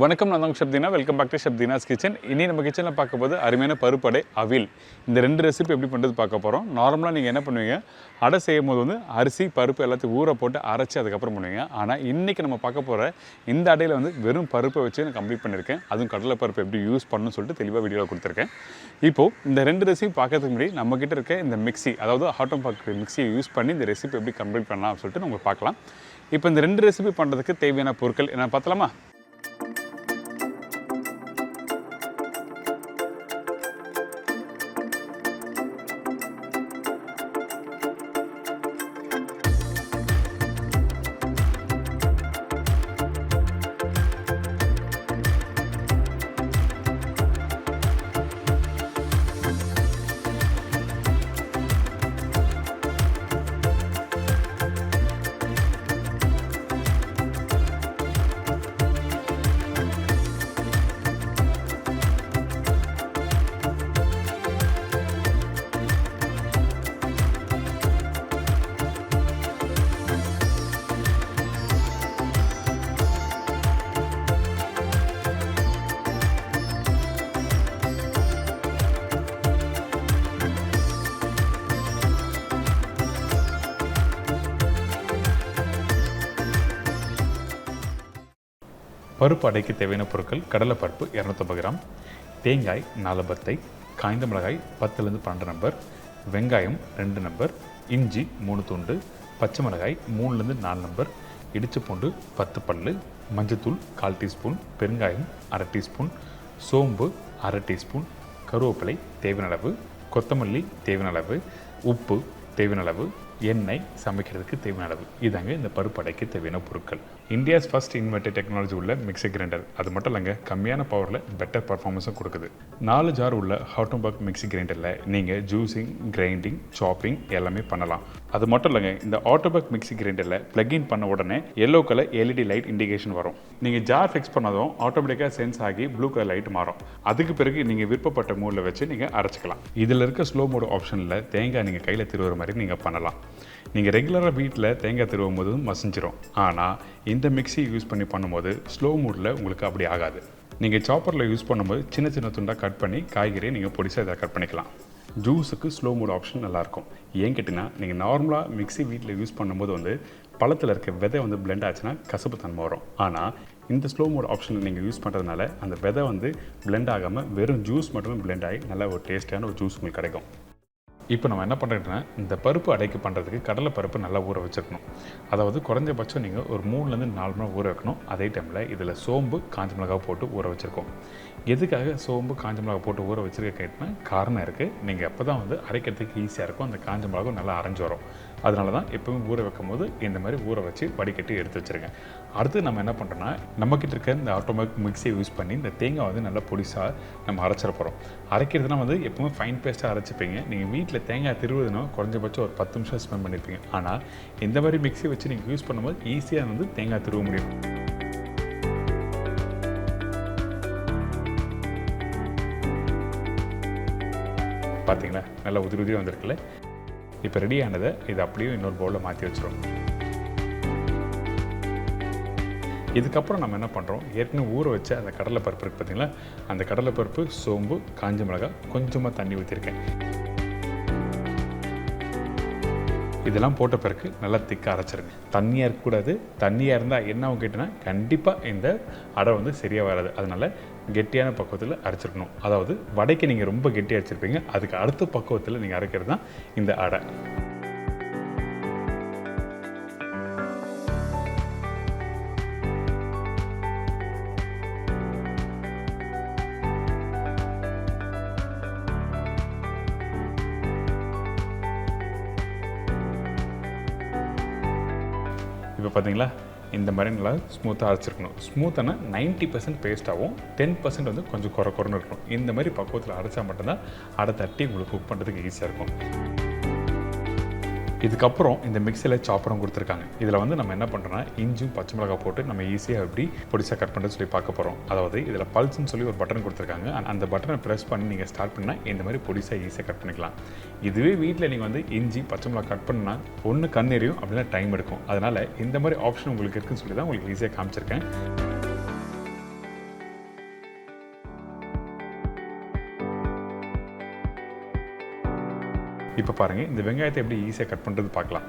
வணக்கம், நான் தான் Shabdina. Welcome back to Shabdina's kitchen. இனி நம்ம கிச்சனில் பார்க்க போது அருமையான பருப்படை, அவியல், இந்த ரெண்டு ரெசிபி எப்படி பண்ணுறது பார்க்க போகிறோம். நார்மலாக நீங்கள் என்ன பண்ணுவீங்க, அடை செய்யும் போது வந்து அரிசி பருப்பு எல்லாத்தையும் ஊற போட்டு அரைச்சி அதுக்கப்புறம் பண்ணுவீங்க. ஆனால் இன்றைக்கி நம்ம பார்க்க போகிற இந்த அடையில் வந்து வெறும் பருப்பை வச்சு நான் கம்ப்ளீட் பண்ணியிருக்கேன். அதுவும் கடலை பருப்பு எப்படி யூஸ் பண்ணணும்னு சொல்லிட்டு தெளிவாக வீடியோவில் கொடுத்துருக்கேன். இப்போது இந்த ரெண்டு ரெசிபி பார்க்கறதுக்கு முன்னாடி நம்மக்கிட்ட இருக்க இந்த மிக்ஸி, அதாவது ஆட்டம் பாக்கு மிக்ஸியை யூஸ் பண்ணி இந்த ரெசிபி எப்படி கம்ப்ளீட் பண்ணலாம் அப்படின்னு சொல்லிட்டு நம்ம பார்க்கலாம். இப்போ இந்த ரெண்டு ரெசிபி பண்ணுறதுக்கு தேவையான பொருட்கள் என்ன பார்த்தலாமா? பருப்பு அடைக்கு தேவையான பொருட்கள்: கடலை பருப்பு 250 கிராம், தேங்காய் 4 பத்தை, காய்ந்த மிளகாய் 10லேருந்து 12 நம்பர், வெங்காயம் 2 நம்பர், இஞ்சி 3 துண்டு, பச்சை மிளகாய் 3லேருந்து 4 நம்பர், இடிச்ச பூண்டு 10 பல், மஞ்சத்தூள் 1/4 டீஸ்பூன், பெருங்காயம் 1/2 டீஸ்பூன், சோம்பு 1/2 டீஸ்பூன், கருவேப்பிலை தேவையான அளவு, கொத்தமல்லி தேவையான அளவு, உப்பு தேவையான அளவு, எண்ணெய் சமைக்கிறதுக்கு தேவையான அளவு. இதாங்க இந்த பருப்பு அடைக்கு தேவையான பொருட்கள். இந்தியாஸ் ஃபர்ஸ்ட் இன்வெர்டட் டெக்னாலஜி உள்ள மிக்ஸி கிரைண்டர். அது மட்டும் இல்லைங்க, கம்மியான பவரில் பெட்டர் பர்ஃபார்மன்ஸும் கொடுக்குது. 4 ஜார் உள்ள ஹாட்டம்பர்க் மிக்ஸி கிரைண்டரில் நீங்கள் ஜூஸிங், கிரைண்டிங், சாப்பிங் எல்லாமே பண்ணலாம். அது மட்டும் இல்லைங்க, இந்த ஆட்டோபர்க் மிக்ஸி கிரைண்டரில் பிளக்இன் பண்ண உடனே yellow colour LED light indication வரும். நீங்கள் ஜார் ஃபிக்ஸ் பண்ணதும் ஆட்டோமேட்டிக்காக சென்ஸ் ஆகி ப்ளூ கலர் லைட் மாறும். அதுக்கு பிறகு நீங்கள் விருப்பப்பட்ட மூடில் வச்சு நீங்கள் அரைச்சிக்கலாம். இதில் இருக்க ஸ்லோ மோட் ஆப்ஷனில் தேங்காய் நீங்கள் கையில் திருவுற மாதிரி நீங்கள் பண்ணலாம். நீங்கள் ரெகுலராக வீட்டில் தேங்காய் திருவும் போது மசிஞ்சிரும். ஆனால் இந்த மிக்ஸி யூஸ் பண்ணி பண்ணும்போது ஸ்லோ மூடில் உங்களுக்கு அப்படி ஆகாது. நீங்கள் சாப்பரில் யூஸ் பண்ணும்போது சின்ன சின்ன துண்டாக கட் பண்ணி காய்கறியை நீங்கள் பொடிசாக இதை கட் பண்ணிக்கலாம். ஜூஸுக்கு ஸ்லோ மூட் ஆப்ஷன் நல்லாயிருக்கும். ஏன் கேட்டிங்கன்னா, நீங்கள் நார்மலாக மிக்ஸி வீட்டில் யூஸ் பண்ணும்போது வந்து பழத்தில் இருக்க விதை வந்து பிளெண்ட் ஆச்சுன்னா கசப்பு தன்மை வரும். ஆனால் இந்த ஸ்லோ மோட் ஆப்ஷனில் நீங்கள் யூஸ் பண்ணுறதுனால அந்த விதை வந்து பிளெண்ட் ஆகாமல் வெறும் ஜூஸ் மட்டுமே பிளெண்ட் ஆகி நல்ல ஒரு டேஸ்ட்டான ஒரு ஜூஸ் உங்களுக்கு கிடைக்கும். இப்போ நம்ம என்ன பண்ணுறோன்னா, இந்த பருப்பு அடைக்கு பண்ணுறதுக்கு கடலை பருப்பு நல்லா ஊற வச்சுருக்கணும். அதாவது குறைஞ்சபட்சம் நீங்கள் ஒரு 3லேருந்து 4 மணி ஊற வைக்கணும். அதே டைமில் இதில் சோம்பு, காஞ்ச மிளகாய் போட்டு ஊற வச்சுருக்கோம். எதுக்காக சோம்பு, காஞ்ச மிளகாய் போட்டு ஊற வச்சுருக்க கேட்டினா காரணம் இருக்குது. நீங்கள் அப்போ தான் வந்து அரைக்கிறதுக்கு ஈஸியாக இருக்கும். அந்த காஞ்ச மிளகாய் நல்லா அரைஞ்சி வரும். அதனால தான் எப்போவும் ஊற வைக்கும் போது இந்த மாதிரி ஊற வச்சு வடிகட்டி எடுத்து வச்சுருங்க. அடுத்து நம்ம என்ன பண்ணுறோன்னா, நம்மக்கிட்ட இருக்க இந்த ஆட்டோமேட்டிக் மிக்ஸியை யூஸ் பண்ணி இந்த தேங்காய் வந்து நல்லா பொடிசாக நம்ம அரைச்சிட போகிறோம். அரைக்கிறதுனா வந்து எப்போவும் ஃபைன் பேஸ்ட்டாக அரைச்சிப்பீங்க. நீங்கள் வீட்டில் தேங்காய் திருவுதுனா குறைஞ்சபட்சம் ஒரு 10 நிமிஷம் ஸ்பெண்ட் பண்ணியிருப்பீங்க. ஆனால் இந்த மாதிரி மிக்ஸி வச்சு நீங்கள் யூஸ் பண்ணும்போது ஈஸியாக வந்து தேங்காய் திருவ முடியும். பார்த்தீங்களா, நல்லா உதிரி உதிரி வந்திருக்குல்ல. இப்போ ரெடியானதை இது அப்படியே இன்னொரு பவுலில் மாற்றி வச்சுருவோம். இதுக்கப்புறம் நம்ம என்ன பண்ணுறோம், ஏற்கனவே ஊற வச்ச அந்த கடலை பருப்பு இருக்குது பார்த்தீங்களா, அந்த கடலை பருப்பு, சோம்பு, காஞ்ச மிளகாய், கொஞ்சமாக தண்ணி ஊற்றிருக்கேன். இதெல்லாம் போட்ட பிறகு நல்லா திக்காக அரைச்சிருங்க. தண்ணியாக இருக்கக்கூடாது. தண்ணியாக இருந்தால் என்ன ஆகும் கேட்டினா, கண்டிப்பாக இந்த அடை வந்து சரியாக வராது. அதனால் கெட்டியான பக்குவத்தில் அரைச்சிருக்கணும். அதாவது வடைக்கு நீங்கள் ரொம்ப கெட்டியாக அரைச்சிருப்பீங்க, அதுக்கு அடுத்த பக்குவத்தில் நீங்கள் அரைக்கிறது தான் இந்த அடை. இப்போ பார்த்தீங்களா, இந்த மாதிரி நல்லா ஸ்மூத்தாக அரைச்சிருக்கணும். ஸ்மூத்தான 90% பேஸ்ட்டாகவும் 10% வந்து கொஞ்சம் குறைன்னு இருக்கணும். இந்த மாதிரி பக்குவத்தில் அரைச்சா மட்டும்தான் அடை தட்டி உங்களுக்கு குக் பண்ணுறதுக்கு ஈஸியாக இருக்கும். இதுக்கப்புறம் இந்த மிக்ஸியில் சாப்பரும் கொடுத்துருக்காங்க. இதில் வந்து நம்ம என்ன பண்ணுறோன்னா, இஞ்சும் பச்சை மிளகாய் போட்டு நம்ம ஈஸியாக எப்படி பொடிசாக கட் பண்ணுறது சொல்லி பார்க்க போகிறோம். அதாவது இதில் பல்ஸ்ன்னு சொல்லி ஒரு பட்டன் கொடுத்துருக்காங்க. அந்த பட்டனை ப்ரெஸ் பண்ணி நீங்கள் ஸ்டார்ட் பண்ணால் இந்த மாதிரி பொடிசாக ஈஸியாக கட் பண்ணிக்கலாம். இதுவே வீட்டில் நீங்கள் வந்து இஞ்சி பச்சை மிளகாய் கட் பண்ணால் ஒன்று கண் எரியும், அப்படின்னா டைம் எடுக்கும். அதனால் இந்த மாதிரி ஆப்ஷன் உங்களுக்கு இருக்குன்னு சொல்லி தான் உங்களுக்கு ஈஸியாக காமிச்சிருக்கேன். இப்போ பாருங்கள், இந்த வெங்காயத்தை எப்படி ஈஸியாக கட் பண்ணுறது பார்க்கலாம்.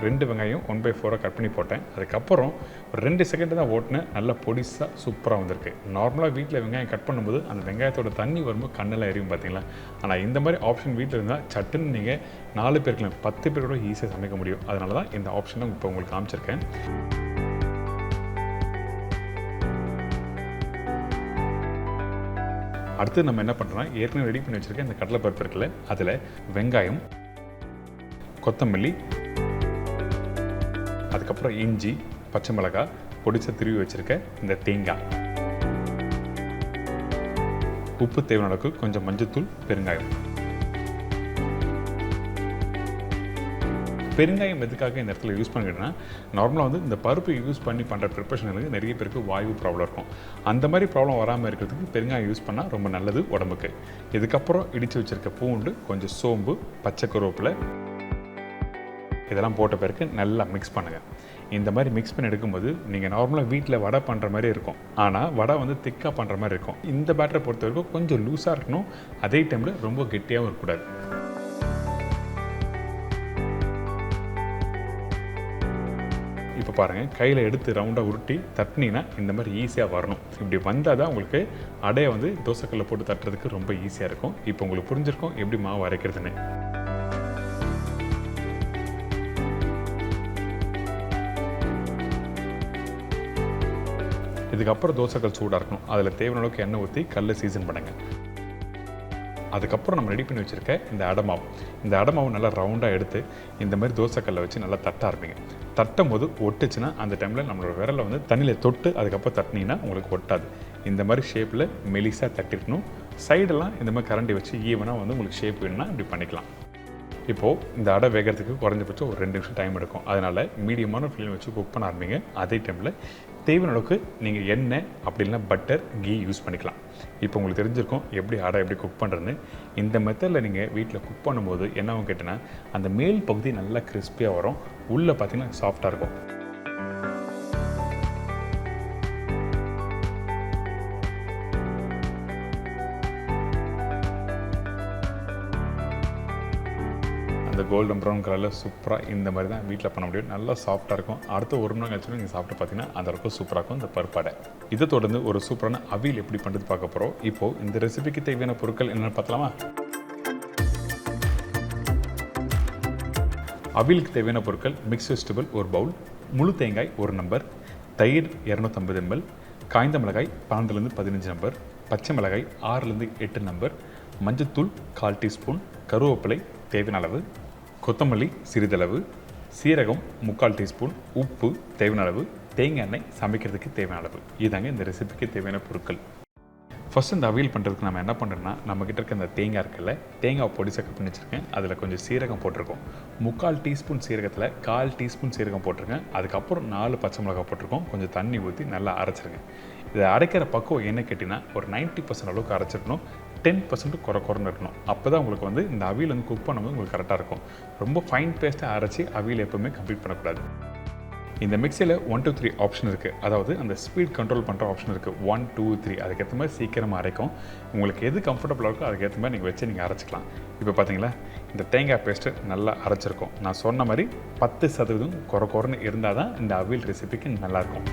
2 வெங்காயம் 1/4 கட் பண்ணி போட்டேன். அதுக்கப்புறம் ஒரு 2 செகண்ட் தான் ஓட்டினேன். நல்லா பொடிசாக சூப்பராக வந்திருக்கு. நார்மலாக வீட்டில் வெங்காயம் கட் பண்ணும்போது அந்த வெங்காயத்தோட தண்ணி வரும்போது கண்ணெல்லாம் எரியும் பார்த்தீங்களா. ஆனால் இந்த மாதிரி ஆப்ஷன் வீட்டில் இருந்தால் சட்டுன்னு நீங்கள் 4 பேருக்கு 10 பேர் கூட ஈஸியாக சமைக்க முடியும். அதனால தான் இந்த ஆப்ஷனை இப்போ உங்களுக்கு காமிச்சிருக்கேன். அடுத்து நம்ம என்ன பண்ணுறோம்னா, ஏற்கனவே ரெடி பண்ணி வச்சுருக்கேன் இந்த கடலைப்பருப்பு இருக்குல்ல, அதில் வெங்காயம், கொத்தமல்லி, அதுக்கப்புறம் இஞ்சி, பச்சை மிளகாய், பொடிச்ச திருவி வச்சுருக்க இந்த தேங்காய், உப்பு தேவையான அளவுக்கு, கொஞ்சம் மஞ்சத்தூள், பெருங்காயம். பெருங்காயம் எதுக்காக இந்த இடத்துல யூஸ் பண்ணிக்கிட்டேன்னா, நார்மலாக வந்து இந்த பருப்பு யூஸ் பண்ணி பண்ணுற ப்ரிப்பரேஷனுக்கு நிறைய பேருக்கு வாயு ப்ராப்ளம் இருக்கும். அந்த மாதிரி ப்ராப்ளம் வராமல் இருக்கிறதுக்கு பெருங்காயம் யூஸ் பண்ணால் ரொம்ப நல்லது உடம்புக்கு. இதுக்கப்புறம் இடித்து வச்சுருக்க பூண்டு, கொஞ்சம் சோம்பு, பச்சை கருவேப்பிலை இதெல்லாம் போட்ட பிறகு நல்லா மிக்ஸ் பண்ணுங்கள். இந்த மாதிரி மிக்ஸ் பண்ணி எடுக்கும்போது நீங்கள் நார்மலாக வீட்டில் வடை பண்ணுற மாதிரி இருக்கும். ஆனால் வடை வந்து திக்காக பண்ணுற மாதிரி இருக்கும். இந்த பேட்டரை பொறுத்த வரைக்கும் கொஞ்சம் லூஸாக இருக்கணும், அதே டைமில் ரொம்ப கெட்டியாகவும் இருக்கக்கூடாது. இப்போ பாருங்கள், கையில் எடுத்து ரவுண்டாக உருட்டி தட்டினீங்கன்னா இந்த மாதிரி ஈஸியாக வரணும். இப்படி வந்தால் தான் உங்களுக்கு அடையை வந்து தோசைக்கல்லில் போட்டு தட்டுறதுக்கு ரொம்ப ஈஸியாக இருக்கும். இப்போ உங்களுக்கு புரிஞ்சிருக்கும் எப்படி மாவு அரைக்கிறதுன்னு. இதுக்கப்புறம் தோசைக்கல் சூடாக இருக்கணும். அதில் தேவையான அளவுக்கு எண்ணெய் ஊற்றி கல்லை சீசன் பண்ணுங்கள். அதுக்கப்புறம் நம்ம ரெடி பண்ணி வச்சுருக்க இந்த அடமாவு, இந்த அடமாவு நல்லா ரவுண்டாக எடுத்து இந்த மாதிரி தோசைக்கல்லை வச்சு நல்லா தட்ட ஆரம்பிங்க. தட்டும் போது ஒட்டுச்சுன்னா அந்த டைமில் நம்மளோட விரலை வந்து தண்ணியில் தொட்டு அதுக்கப்புறம் தட்டினீங்கன்னா உங்களுக்கு ஒட்டாது. இந்த மாதிரி ஷேப்பில் மெலிசாக தட்டிருக்கணும். சைடெல்லாம் இந்த மாதிரி கரண்டி வச்சு ஈவனாக வந்து உங்களுக்கு ஷேப் வேணும்னா இப்படி பண்ணிக்கலாம். இப்போது இந்த அடை வேகிறதுக்கு குறைஞ்சபட்சம் ஒரு 2 நிமிஷம் டைம் எடுக்கும். அதனால் மீடியமான ஃப்ளேம் வச்சு குக் பண்ண ஆரம்பிங்க. அதே டைமில் தேவையான அளவுக்கு நீங்கள் எண்ணெய் அப்படி இல்லைனா பட்டர், கீ யூஸ் பண்ணிக்கலாம். இப்போ உங்களுக்கு தெரிஞ்சிருக்கும் எப்படி அடை எப்படி குக் பண்ணுறதுன்னு. இந்த மெத்தடில் நீங்கள் வீட்டில் குக் பண்ணும்போது என்னவும் கேட்டிங்கன்னா, அந்த மேல் பகுதி நல்லா கிறிஸ்பியாக வரும், உள்ளே பார்த்திங்கன்னா சாஃப்டாக இருக்கும். அந்த கோல்டன் ப்ரௌன் கலரில் சூப்பராக இந்த மாதிரி தான் வீட்டில் பண்ண முடியும். நல்லா சாஃப்டாக இருக்கும். அடுத்து 1 மணி நேரம் கழிச்சு நீங்கள் சாப்பிட்டு பார்த்தீங்கன்னா அந்த அளவுக்கு சூப்பராக இருக்கும் இந்த பருப்பாடை. இதை தொடர்ந்து ஒரு சூப்பரான அவியல் எப்படி பண்ணுறது பார்க்க போகிறோம். இப்போது இந்த ரெசிபிக்கு தேவையான பொருட்கள் என்னென்னு பார்த்தலாமா? அவியலுக்கு தேவையான பொருட்கள்: மிக்ஸ் வெஜிடபிள் 1 பவுல், முழு தேங்காய் 1 நம்பர், தயிர் 250 ml, காய்ந்த மிளகாய் 12லேருந்து 15 நம்பர், பச்சை மிளகாய் 6லேருந்து 8 நம்பர், மஞ்சத்தூள் 1/4 டீஸ்பூன், கருவேப்பிலை தேவையான அளவு, கொத்தமல்லி சிறிதளவு, சீரகம் 3/4 டீஸ்பூன், உப்பு தேவையான அளவு, தேங்காய் எண்ணெய் சமைக்கிறதுக்கு தேவையான அளவு. இதாங்க இந்த ரெசிபிக்கு தேவையான பொருட்கள். ஃபஸ்ட்டு இந்த அவியல் பண்ணுறதுக்கு நம்ம என்ன பண்ணுறோன்னா, நம்மக்கிட்ட இருக்க இந்த தேங்காய் இருக்குல்ல, தேங்காய் பொடிசாக கட் பண்ணி வச்சுருக்கேன். அதில் கொஞ்சம் சீரகம் போட்டிருக்கோம். 3/4 டீஸ்பூன் சீரகத்தில் 1/4 டீஸ்பூன் சீரகம் போட்டிருக்கேன். அதுக்கப்புறம் 4 பச்சை மிளகாய் போட்டிருக்கோம். கொஞ்சம் தண்ணி ஊற்றி நல்லா அரைச்சிருங்க. இதை அரைக்கிற பக்குவம் என்ன கேட்டிங்கன்னா, ஒரு 90% அளவுக்கு அரைச்சிடணும். 10% குறைன்னு இருக்கணும். அப்போ தான் உங்களுக்கு வந்து இந்த அவியல் வந்து குக் பண்ணும்போது உங்களுக்கு கரெக்டாக இருக்கும். ரொம்ப ஃபைன் பேஸ்ட்டாக அரைச்சி அவியல் எப்போவுமே கம்ப்ளீட் பண்ணக்கூடாது. இந்த மிக்சியில் 1 to 3 ஆப்ஷன் இருக்குது. அதாவது அந்த ஸ்பீட் கண்ட்ரோல் பண்ணுற ஆப்ஷன் இருக்குது. 1 2 3 அதுக்கேற்ற மாதிரி சீக்கிரமாக அரைக்கும். உங்களுக்கு எது கம்ஃபர்டபுளாக இருக்கோ அதுக்கேற்ற மாதிரி நீங்கள் வச்சு நீங்கள் அரைச்சிக்கலாம். இப்போ பார்த்தீங்களா, இந்த தேங்காய் பேஸ்ட்டு நல்லா அரைச்சிருக்கும். நான் சொன்ன மாதிரி 10% குறைன்னு இருந்தால் தான் இந்த அவியல் ரெசிபிக்கு நல்லாயிருக்கும்.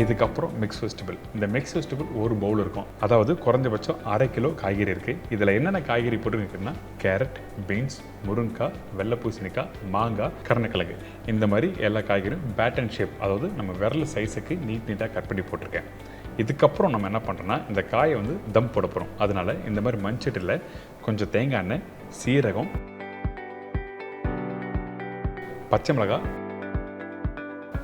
இதுக்கப்புறம் மிக்ஸ் வெஜிடபிள். இந்த மிக்ஸ் வெஜிடபிள் 1 பவுல் இருக்கும். அதாவது குறைஞ்சபட்சம் 1/2 கிலோ காய்கறி இருக்குது. இதில் என்னென்ன காய்கறி போட்டுருக்குன்னா, கேரட், பீன்ஸ், முருங்கைக்காய், வெள்ளை பூசணிக்காய், மாங்காய், கருணக்கிழங்கு. இந்த மாதிரி எல்லா காய்கறியும் பேட்டன் ஷேப், அதாவது நம்ம விரல் சைஸுக்கு நீட்டாக கட் பண்ணி போட்டிருக்கேன். இதுக்கப்புறம் நம்ம என்ன பண்ணுறோன்னா, இந்த காயை வந்து தம் போட போகிறோம். அதனால் இந்த மாதிரி மண்சட்டியில் கொஞ்சம் தேங்காய் எண்ணெய், சீரகம், பச்சை மிளகாய்,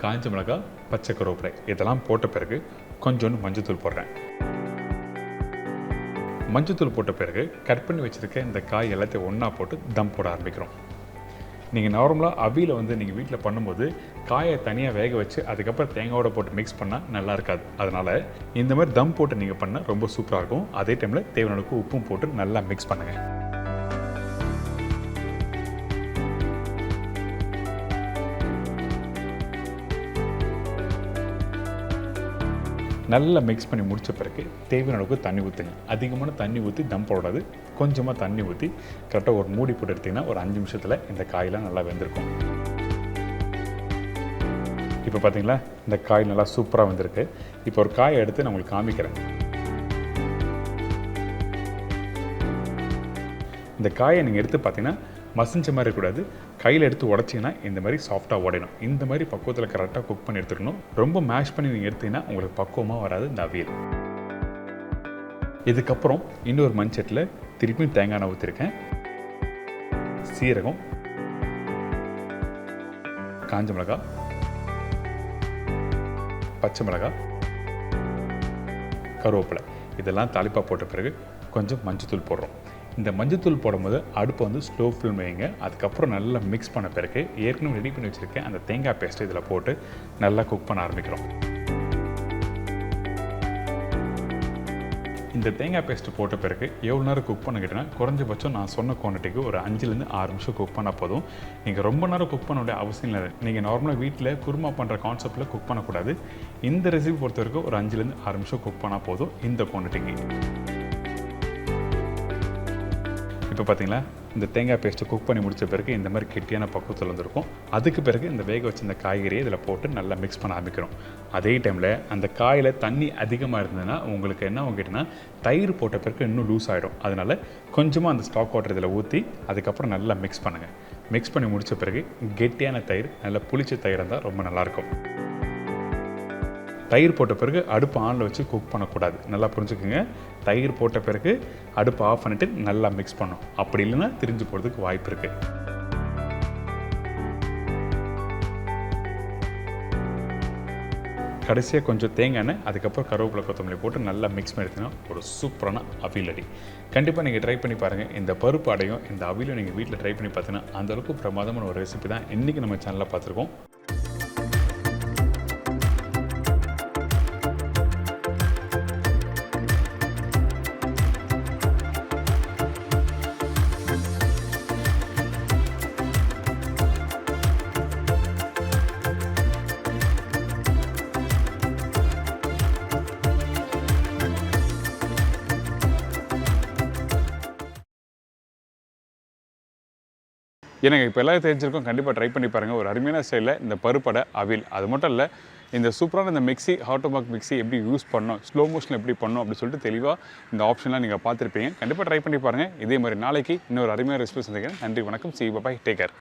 காய்ஞ்ச மிளகாய், பச்சை கருவேப்பிலை இதெல்லாம் போட்ட பிறகு கொஞ்சோண்டு மஞ்சத்தூள் போடுறேன். மஞ்சத்தூள் போட்ட பிறகு கட் பண்ணி வச்சுருக்க இந்த காய் எல்லாத்தையும் ஒன்றா போட்டு தம் போட ஆரம்பிக்கிறோம். நீங்கள் நார்மலாக அவியில் வந்து நீங்கள் வீட்டில் பண்ணும்போது காயை தனியாக வேக வச்சு அதுக்கப்புறம் தேங்காயோட போட்டு மிக்ஸ் பண்ணால் நல்லா இருக்காது. அதனால் இந்த மாதிரி தம் போட்டு நீங்கள் பண்ணால் ரொம்ப சூப்பராக இருக்கும். அதே டைமில் தேவையான அளவுக்கு உப்பும் போட்டு நல்லா மிக்ஸ் பண்ணுங்கள். நல்லா மிக்ஸ் பண்ணி முடித்த பிறகு தேவையான அளவுக்கு தண்ணி ஊற்றுங்க. அதிகமான தண்ணி ஊற்றி தம் போடாது, கொஞ்சமாக தண்ணி ஊற்றி கரெக்டாக ஒரு மூடி போட்டு எடுத்திங்கன்னா ஒரு 5 நிமிஷத்தில் இந்த காயெல்லாம் நல்லா வெந்திருக்கும். இப்போ பார்த்தீங்களா, இந்த காய் நல்லா சூப்பராக வந்திருக்கு. இப்போ ஒரு காயை எடுத்து நான் உங்களுக்கு காமிக்கிறேன். இந்த காயை நீங்கள் எடுத்து பார்த்தீங்கன்னா மசிஞ்ச மாதிரி இருக்கக்கூடாது, கையில் எடுத்து உடச்சிங்கன்னா இந்த மாதிரி சாஃப்டாக உடையணும். இந்த மாதிரி பக்குவத்தில் கரெக்டாக குக் பண்ணி எடுத்துக்கணும். ரொம்ப மேஷ் பண்ணி நீங்கள் எடுத்தீங்கன்னா உங்களுக்கு பக்குவமாக வராது இந்த அவியல். இதுக்கப்புறம் இன்னொரு மண்சட்டில் திருப்பியும் தேங்காய் எண்ணெய் ஊற்றிருக்கேன். சீரகம், காஞ்ச மிளகாய், பச்சை மிளகாய், கருவேப்பிலை இதெல்லாம் தாளிப்பாக போட்ட பிறகு கொஞ்சம் மஞ்சத்தூள் போடுறோம். இந்த மஞ்சத்தூள் போடும்போது அடுப்பை வந்து ஸ்லோ ஃப்ளேம் வைங்க. அதுக்கப்புறம் நல்லா மிக்ஸ் பண்ண பிறகு ஏற்கனவே ரெடி பண்ணி வச்சுருக்கேன் அந்த தேங்காய் பேஸ்ட்டு இதில் போட்டு நல்லா குக் பண்ண ஆரம்பிக்கிறோம். இந்த தேங்காய் பேஸ்ட்டு போட்ட பிறகு எவ்வளோ நேரம் குக் பண்ண கேட்டீங்கன்னா குறைஞ்சபட்சம் நான் சொன்ன குவான்டிட்டிக்கு ஒரு 5லேருந்து 6 நிமிஷம் குக் பண்ணால் போதும். நீங்கள் ரொம்ப நேரம் குக் பண்ண வேண்டிய அவசியம் இல்லை. நீங்கள் நார்மலாக வீட்டில் குருமா பண்ணுற கான்செப்டில் குக் பண்ணக்கூடாது. இந்த ரெசிபி பொறுத்த வரைக்கும் ஒரு 5லேருந்து 6 நிமிஷம் குக் பண்ணால் போதும் இந்த குவான்டிட்டிக்கு. இப்போ பார்த்தீங்களா, இந்த தேங்காய் பேஸ்ட்டு குக் பண்ணி முடித்த பிறகு இந்த மாதிரி கெட்டியான பக்குவத்தில் வந்துருக்கும். அதுக்கு பிறகு இந்த வேக வச்சு இந்த காய்கறியை இதில் போட்டு நல்லா மிக்ஸ் பண்ண ஆரம்பிக்கிறோம். அதே டைமில் அந்த காயில் தண்ணி அதிகமாக இருந்ததுன்னா உங்களுக்கு என்ன கேட்டிங்கன்னா தயிர் போட்ட பிறகு இன்னும் லூஸ் ஆகிடும். அதனால் கொஞ்சமாக அந்த ஸ்டாக் வாட்டர் இதில் ஊற்றி அதுக்கப்புறம் நல்லா மிக்ஸ் பண்ணுங்கள். மிக்ஸ் பண்ணி முடித்த பிறகு கெட்டியான தயிர், நல்லா புளிச்ச தயிர் இருந்தால் ரொம்ப நல்லாயிருக்கும். தயிர் போட்ட பிறகு அடுப்பு ஆனில் வச்சு குக் பண்ணக்கூடாது, நல்லா புரிஞ்சுக்குங்க. தயிர் போட்ட பிறகு அடுப்பு ஆஃப் பண்ணிவிட்டு நல்லா மிக்ஸ் பண்ணணும். அப்படி இல்லைன்னா திரிஞ்சு போகிறதுக்கு வாய்ப்பு இருக்குது. கடைசியாக கொஞ்சம் தேங்காய் எண்ணெய், அதுக்கப்புறம் கருவேப்பிலை கொத்தமல்லி போட்டு நல்லா மிக்ஸ் பண்ணி எடுத்தீங்கன்னா ஒரு சூப்பரான அவியல் ரெடி. கண்டிப்பாக நீங்கள் ட்ரை பண்ணி பாருங்கள். இந்த பருப்பு அடையும் இந்த அவியலும் நீங்கள் வீட்டில் ட்ரை பண்ணி பார்த்தீங்கன்னா அந்தளவுக்கு பிரமாதமான ஒரு ரெசிபி தான் இன்றைக்கி நம்ம சேனலில் பார்த்துருக்கோம். எனக்கு இப்போ எல்லாம் தெரிஞ்சிருக்கும், கண்டிப்பாக ட்ரை பண்ணி பாருங்கள். ஒரு அருமையான ஸ்டைலில் இந்த பருப்படை அவியல். அது மட்டும் இல்லை, இந்த சூப்பரான இந்த மிக்ஸி ஆட்டோமாக் மிக்ஸி எப்படி யூஸ் பண்ணணும், ஸ்லோ மோஷன் எப்படி பண்ணணும் அப்படின்னு சொல்லிட்டு தெளிவாக இந்த ஆப்ஷன்லாம் நீங்கள் பார்த்துருப்பீங்க. கண்டிப்பாக ட்ரை பண்ணி பாருங்கள். இதே மாதிரி நாளைக்கு இன்னொரு அருமையான ரெசிபி சந்திக்கிறேன். நன்றி, வணக்கம், see you, bye, take care.